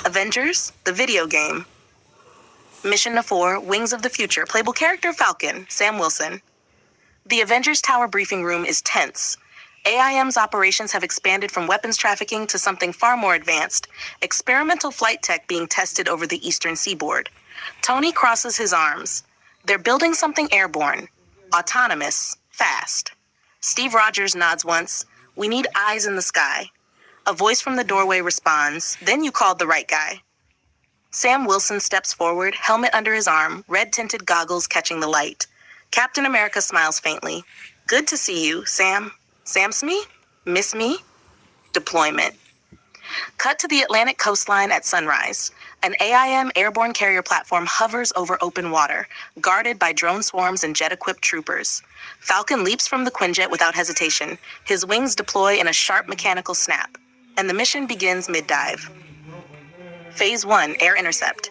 Avengers, the video game. Mission 4, Wings of the Future. Playable character Falcon, Sam Wilson. The Avengers Tower briefing room is tense. AIM's operations have expanded from weapons trafficking to something far more advanced, experimental flight tech being tested over the eastern seaboard. Tony crosses his arms. They're building something airborne, autonomous, fast. Steve Rogers nods once. We need eyes in the sky. A voice from the doorway responds, then you called the right guy. Sam Wilson steps forward, helmet under his arm, red-tinted goggles catching the light. Captain America smiles faintly. Good to see you, Sam. Sam's me? Miss me? Deployment. Cut to the Atlantic coastline at sunrise. An AIM airborne carrier platform hovers over open water, guarded by drone swarms and jet-equipped troopers. Falcon leaps from the Quinjet without hesitation. His wings deploy in a sharp mechanical snap, and the mission begins mid-dive. Phase 1, Air Intercept.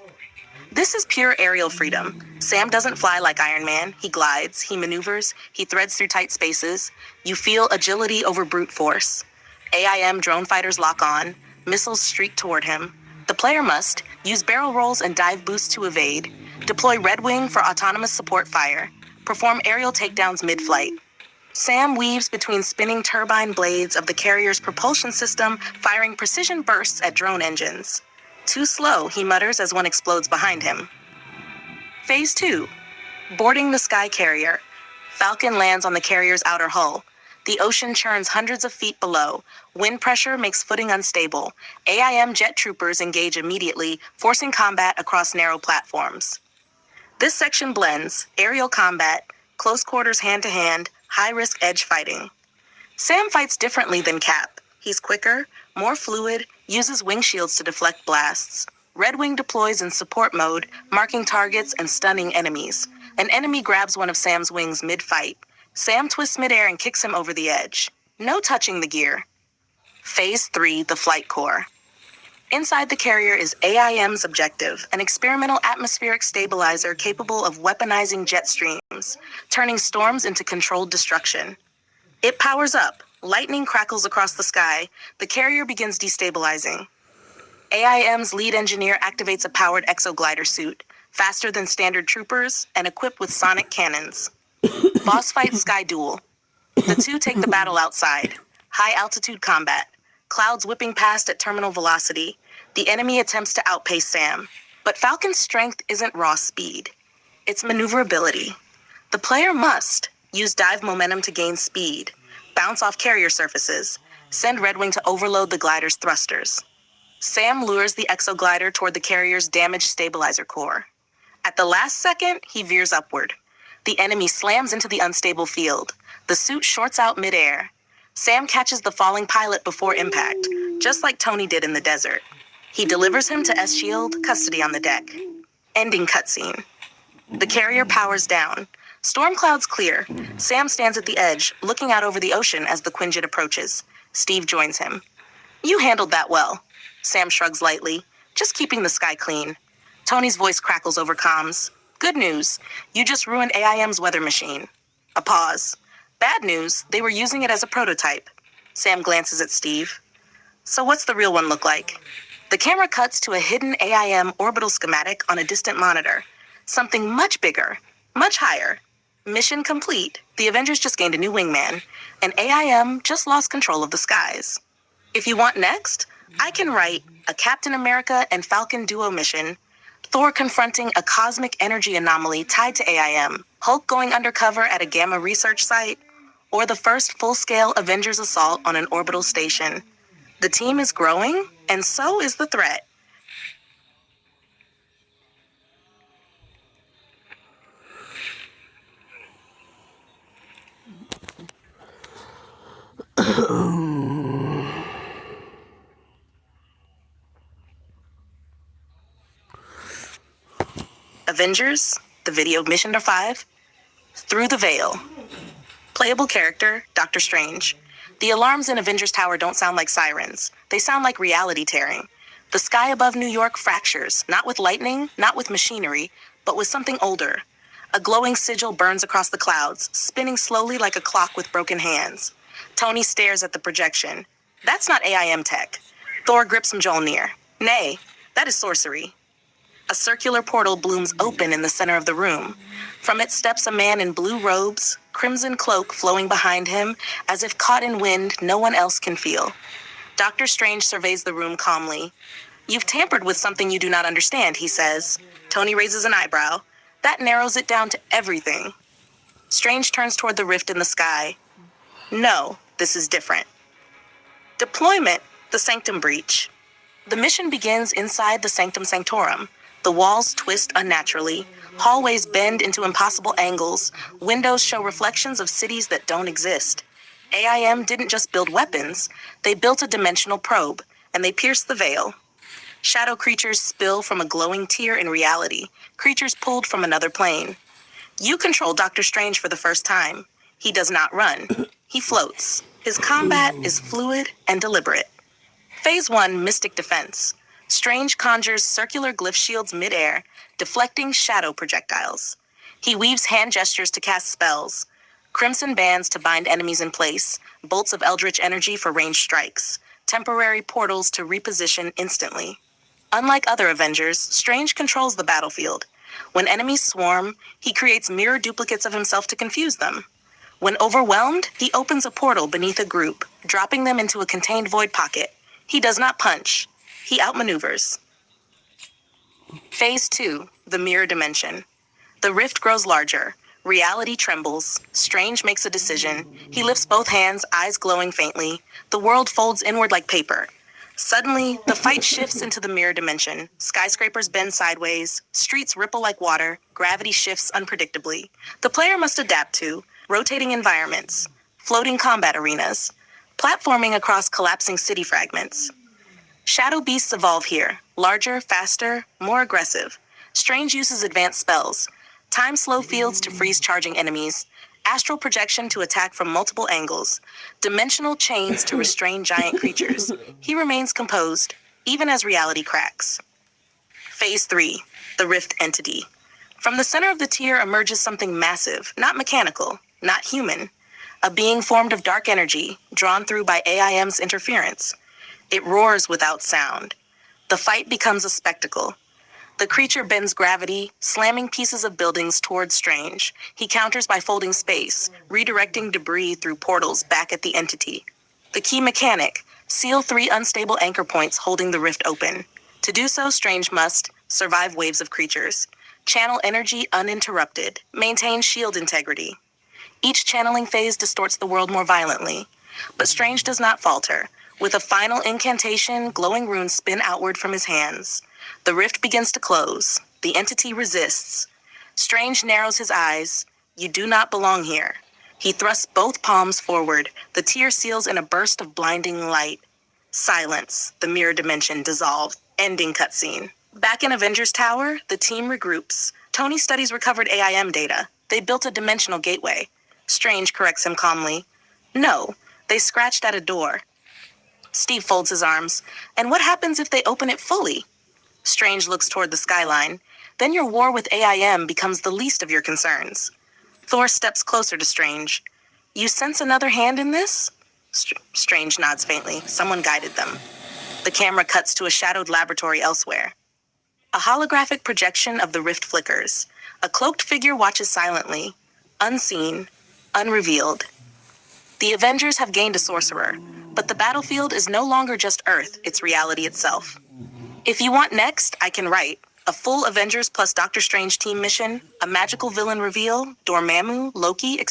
This is pure aerial freedom. Sam doesn't fly like Iron Man. He glides, he maneuvers, he threads through tight spaces. You feel agility over brute force. AIM drone fighters lock on. Missiles streak toward him. The player must use barrel rolls and dive boosts to evade, deploy Red Wing for autonomous support fire, perform aerial takedowns mid-flight. Sam weaves between spinning turbine blades of the carrier's propulsion system, firing precision bursts at drone engines. Too slow, he mutters as one explodes behind him. Phase 2. Boarding the Sky Carrier. Falcon lands on the carrier's outer hull. The ocean churns hundreds of feet below. Wind pressure makes footing unstable. AIM jet troopers engage immediately, forcing combat across narrow platforms. This section blends aerial combat, close quarters hand-to-hand, high-risk edge fighting. Sam fights differently than Cap. He's quicker, more fluid, uses wing shields to deflect blasts. Red Wing deploys in support mode, marking targets and stunning enemies. An enemy grabs one of Sam's wings mid-fight. Sam twists midair and kicks him over the edge. No touching the gear. Phase 3, the Flight Core. Inside the carrier is AIM's objective, an experimental atmospheric stabilizer capable of weaponizing jet streams, turning storms into controlled destruction. It powers up. Lightning crackles across the sky. The carrier begins destabilizing. AIM's lead engineer activates a powered exoglider suit, faster than standard troopers and equipped with sonic cannons. Boss fights Sky Duel. The two take the battle outside. High-altitude combat. Clouds whipping past at terminal velocity. The enemy attempts to outpace Sam. But Falcon's strength isn't raw speed. It's maneuverability. The player must use dive momentum to gain speed, bounce off carrier surfaces, send Red Wing to overload the glider's thrusters. Sam lures the exoglider toward the carrier's damaged stabilizer core. At the last second, he veers upward. The enemy slams into the unstable field. The suit shorts out midair. Sam catches the falling pilot before impact, just like Tony did in the desert. He delivers him to S-Shield, custody on the deck. Ending cutscene. The carrier powers down. Storm clouds clear. Sam stands at the edge, looking out over the ocean as the Quinjet approaches. Steve joins him. You handled that well. Sam shrugs lightly, just keeping the sky clean. Tony's voice crackles over comms. Good news. You just ruined AIM's weather machine. A pause. Bad news. They were using it as a prototype. Sam glances at Steve. So what's the real one look like? The camera cuts to a hidden AIM orbital schematic on a distant monitor. Something much bigger, much higher. Mission complete. The Avengers just gained a new wingman, and AIM just lost control of the skies. If you want next, I can write a Captain America and Falcon duo mission, Thor confronting a cosmic energy anomaly tied to AIM, Hulk going undercover at a Gamma research site, or the first full-scale Avengers assault on an orbital station. The team is growing, and so is the threat. Avengers, the video mission number 5, Through the Veil. Playable character, Doctor Strange. The alarms in Avengers Tower don't sound like sirens. They sound like reality tearing. The sky above New York fractures, not with lightning, not with machinery, but with something older. A glowing sigil burns across the clouds, spinning slowly like a clock with broken hands. Tony stares at the projection. That's not AIM tech. Thor grips Mjolnir. Nay, that is sorcery. A circular portal blooms open in the center of the room. From it steps a man in blue robes, crimson cloak flowing behind him, as if caught in wind no one else can feel. Doctor Strange surveys the room calmly. You've tampered with something you do not understand, he says. Tony raises an eyebrow. That narrows it down to everything. Strange turns toward the rift in the sky. No, this is different. Deployment, the Sanctum Breach. The mission begins inside the Sanctum Sanctorum. The walls twist unnaturally. Hallways bend into impossible angles. Windows show reflections of cities that don't exist. AIM didn't just build weapons. They built a dimensional probe, and they pierced the veil. Shadow creatures spill from a glowing tear in reality, creatures pulled from another plane. You control Doctor Strange for the first time. He does not run. He floats. His combat is fluid and deliberate. Phase 1, Mystic Defense. Strange conjures circular glyph shields mid-air, deflecting shadow projectiles. He weaves hand gestures to cast spells, crimson bands to bind enemies in place, bolts of eldritch energy for ranged strikes, temporary portals to reposition instantly. Unlike other Avengers, Strange controls the battlefield. When enemies swarm, he creates mirror duplicates of himself to confuse them. When overwhelmed, he opens a portal beneath a group, dropping them into a contained void pocket. He does not punch. He outmaneuvers. Phase 2, the Mirror Dimension. The rift grows larger. Reality trembles. Strange makes a decision. He lifts both hands, eyes glowing faintly. The world folds inward like paper. Suddenly, the fight shifts into the mirror dimension. Skyscrapers bend sideways. Streets ripple like water. Gravity shifts unpredictably. The player must adapt to rotating environments, floating combat arenas, platforming across collapsing city fragments. Shadow beasts evolve here, larger, faster, more aggressive. Strange uses advanced spells, time-slow fields to freeze charging enemies, astral projection to attack from multiple angles, dimensional chains to restrain giant creatures. He remains composed, even as reality cracks. Phase 3, the Rift Entity. From the center of the tier emerges something massive, not mechanical, not human. A being formed of dark energy, drawn through by AIM's interference. It roars without sound. The fight becomes a spectacle. The creature bends gravity, slamming pieces of buildings towards Strange. He counters by folding space, redirecting debris through portals back at the entity. The key mechanic, seal 3 unstable anchor points holding the rift open. To do so, Strange must survive waves of creatures, channel energy uninterrupted, maintain shield integrity. Each channeling phase distorts the world more violently, but Strange does not falter. With a final incantation, glowing runes spin outward from his hands. The rift begins to close. The entity resists. Strange narrows his eyes. You do not belong here. He thrusts both palms forward. The tier seals in a burst of blinding light. Silence. The mirror dimension dissolves. Ending cutscene. Back in Avengers Tower, the team regroups. Tony studies recovered AIM data. They built a dimensional gateway. Strange corrects him calmly. No, they scratched at a door. Steve folds his arms. And what happens if they open it fully? Strange looks toward the skyline. Then your war with AIM becomes the least of your concerns. Thor steps closer to Strange. You sense another hand in this? Strange nods faintly. Someone guided them. The camera cuts to a shadowed laboratory elsewhere. A holographic projection of the rift flickers. A cloaked figure watches silently, unseen, unrevealed. The Avengers have gained a sorcerer, but the battlefield is no longer just Earth, it's reality itself. If you want next, I can write a full Avengers plus Doctor Strange team mission, a magical villain reveal, Dormammu, Loki,